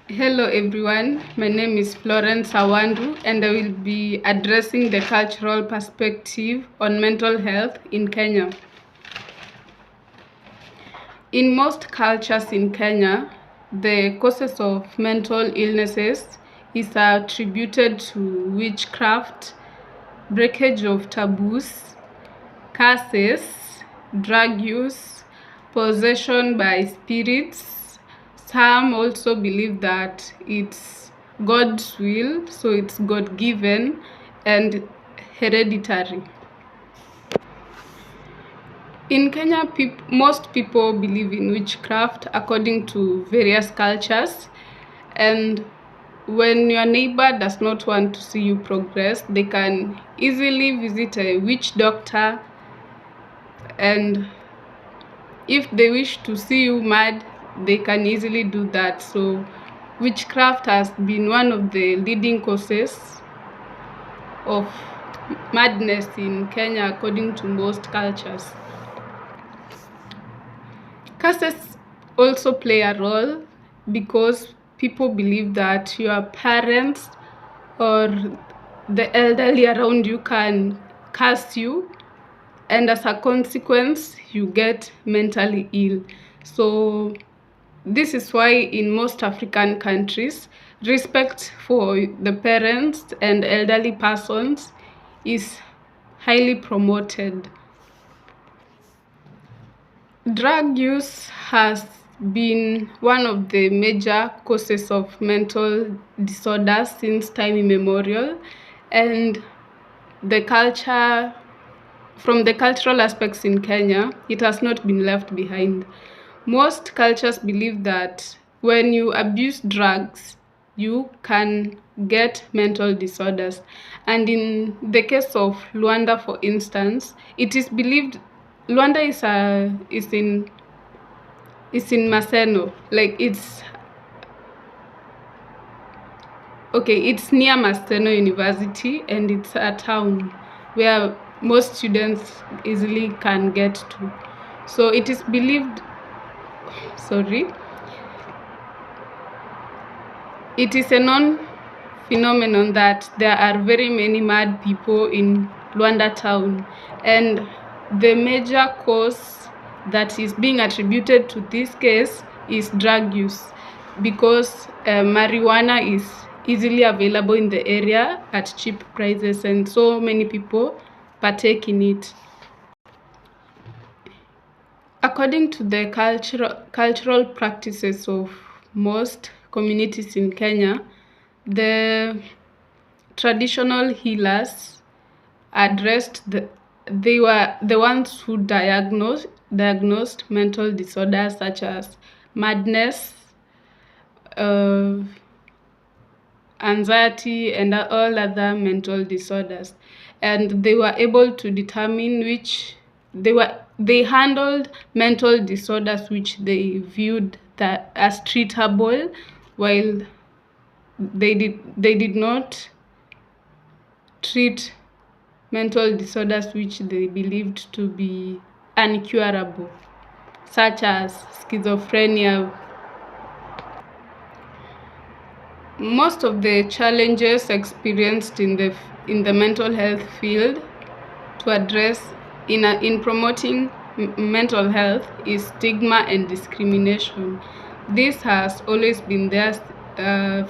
Hello everyone, my name is Floawandu and I will be addressing the cultural perspective on mental health in Kenya. In most cultures in Kenya, the causes of mental illnesses is attributed to witchcraft, breakage of taboos, curses, drug use, possession by spirits. Some also believe that it's God's will, so it's God-given and hereditary. In Kenya, most people believe in witchcraft according to various cultures, and when your neighbor does not want to see you progress, they can easily visit a witch doctor, and if they wish to see you mad, they can easily do that. So witchcraft has been one of the leading causes of madness in Kenya according to most cultures. Curses also play a role because people believe that your parents or the elderly around you can curse you, and as a consequence you get mentally ill. So this is why in most African countries, respect for the parents and elderly persons is highly promoted. Drug use has been one of the major causes of mental disorders since time immemorial, and from the cultural aspects in Kenya, it has not been left behind. Most cultures believe that when you abuse drugs, you can get mental disorders. And in the case of Luanda, for instance, it is believed Luanda is in Maseno, like it's near Maseno University, and it's a town where most students easily can get to. So it is believed, it is a known phenomenon that there are very many mad people in Luanda town, and the major cause that is being attributed to this case is drug use, because marijuana is easily available in the area at cheap prices, and so many people partake in it. According to the cultural practices of most communities in Kenya, the traditional healers they were the ones who diagnosed mental disorders such as madness, anxiety, and all other mental disorders, and they were able to determine they handled mental disorders which they viewed that as treatable, while they did not treat mental disorders which they believed to be incurable, such as schizophrenia. Most of the challenges experienced in the mental health field to address in promoting mental health is stigma and discrimination. This has always been there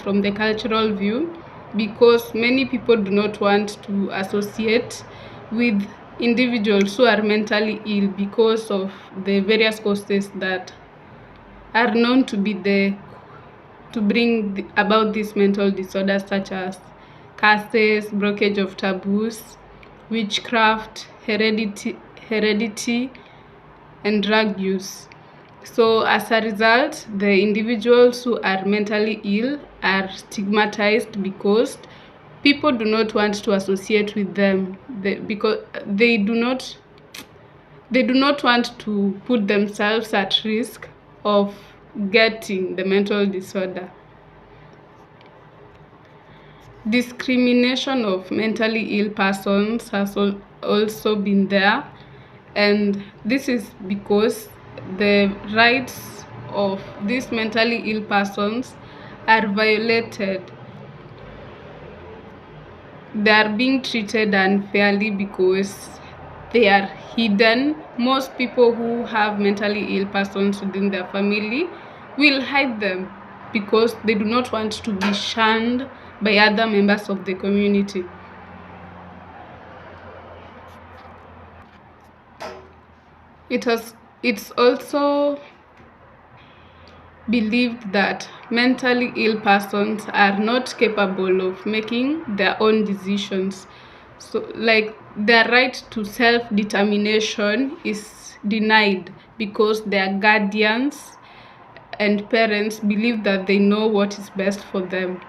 from the cultural view, because many people do not want to associate with individuals who are mentally ill because of the various causes that are known to bring about these mental disorders, such as curses, breakage of taboos, witchcraft, heredity, and drug use. So as a result, the individuals who are mentally ill are stigmatized because people do not want to associate with them, because they do not want to put themselves at risk of getting the mental disorder. Discrimination of mentally ill persons has also been there, and this is because the rights of these mentally ill persons are violated. They are being treated unfairly because they are hidden. Most people who have mentally ill persons within their family will hide them because they do not want to be shunned by other members of the community. It's also believed that mentally ill persons are not capable of making their own decisions. So, like, their right to self-determination is denied because their guardians and parents believe that they know what is best for them.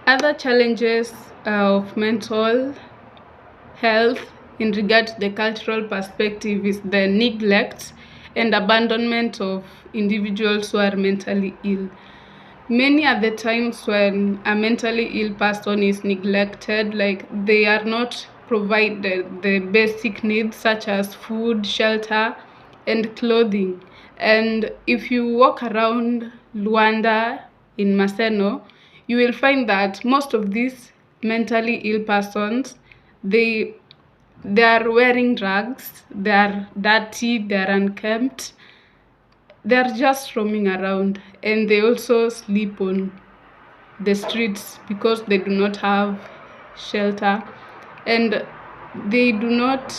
Other challenges of mental health in regard to the cultural perspective is the neglect and abandonment of individuals who are mentally ill. Many are the times when a mentally ill person is neglected, like they are not provided the basic needs such as food, shelter, and clothing. And if you walk around Luanda in Maseno, you will find that most of these mentally ill persons, they are wearing rags, they are dirty, they are unkempt, they are just roaming around, and they also sleep on the streets because they do not have shelter and they do not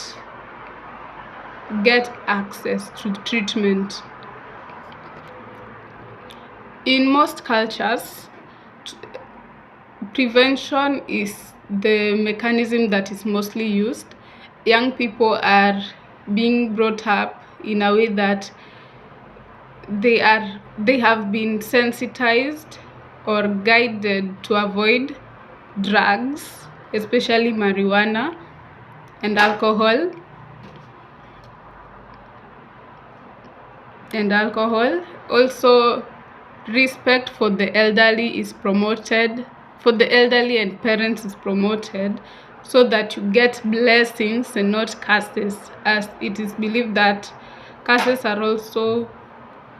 get access to treatment. In most cultures, prevention is the mechanism that is mostly used. Young people are being brought up in a way that they have been sensitized or guided to avoid drugs, especially marijuana and alcohol. Also, respect for the elderly is promoted, for the elderly and parents is promoted, so that you get blessings and not curses, as it is believed that curses are also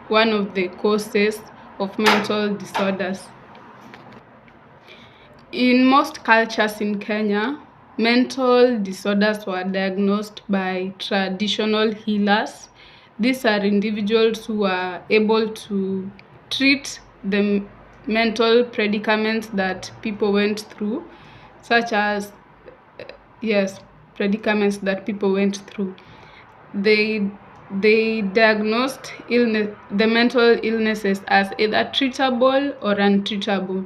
one of the causes of mental disorders. In most cultures in Kenya, mental disorders were diagnosed by traditional healers. These are individuals who are able to treat the mental predicaments that people went through, such as, predicaments that people went through. They diagnosed the mental illnesses as either treatable or untreatable.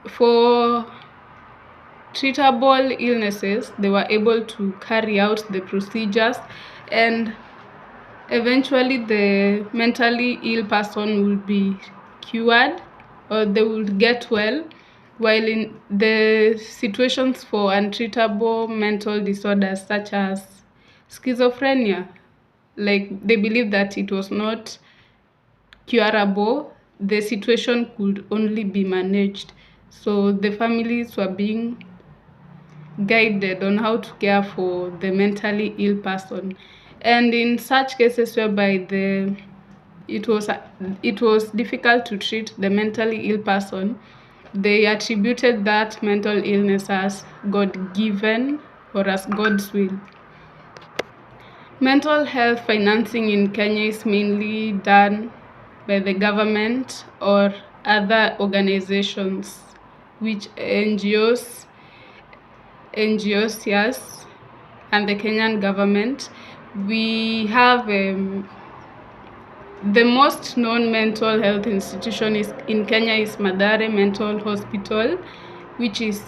For treatable illnesses, they were able to carry out the procedures, and eventually the mentally ill person will be cured or they will get well, while in the situations for untreatable mental disorders such as schizophrenia, like they believe that it was not curable, the situation could only be managed. So the families were being guided on how to care for the mentally ill person. And in such cases whereby it was difficult to treat the mentally ill person, they attributed that mental illness as God-given or as God's will. Mental health financing in Kenya is mainly done by the government or other organizations, which NGOs, yes, and the Kenyan government. We have the most known mental health institution in Kenya is Mathare Mental Hospital, which is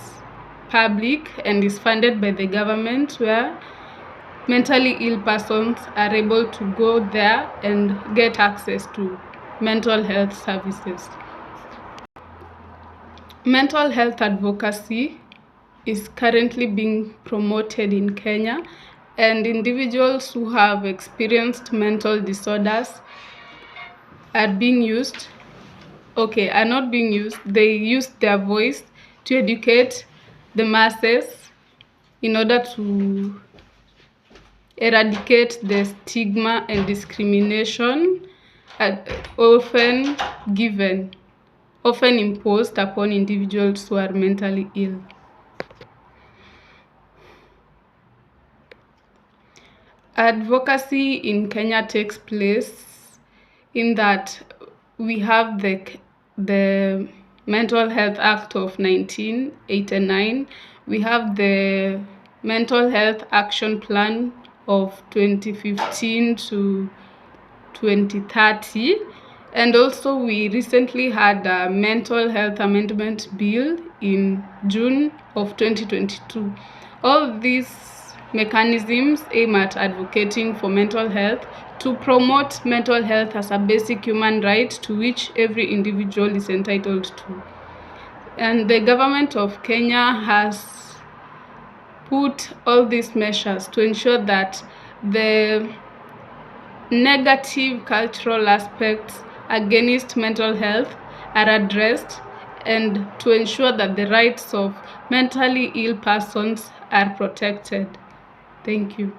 public and is funded by the government, where mentally ill persons are able to go there and get access to mental health services. Mental health advocacy is currently being promoted in Kenya, and individuals who have experienced mental disorders are not being used. They use their voice to educate the masses in order to eradicate the stigma and discrimination often often imposed upon individuals who are mentally ill. Advocacy in Kenya takes place in that we have the Mental Health Act of 1989, we have the Mental Health Action Plan of 2015 to 2030, and also we recently had a Mental Health Amendment Bill in June of 2022. All these mechanisms aim at advocating for mental health to promote mental health as a basic human right to which every individual is entitled to. And the government of Kenya has put all these measures to ensure that the negative cultural aspects against mental health are addressed, and to ensure that the rights of mentally ill persons are protected. Thank you.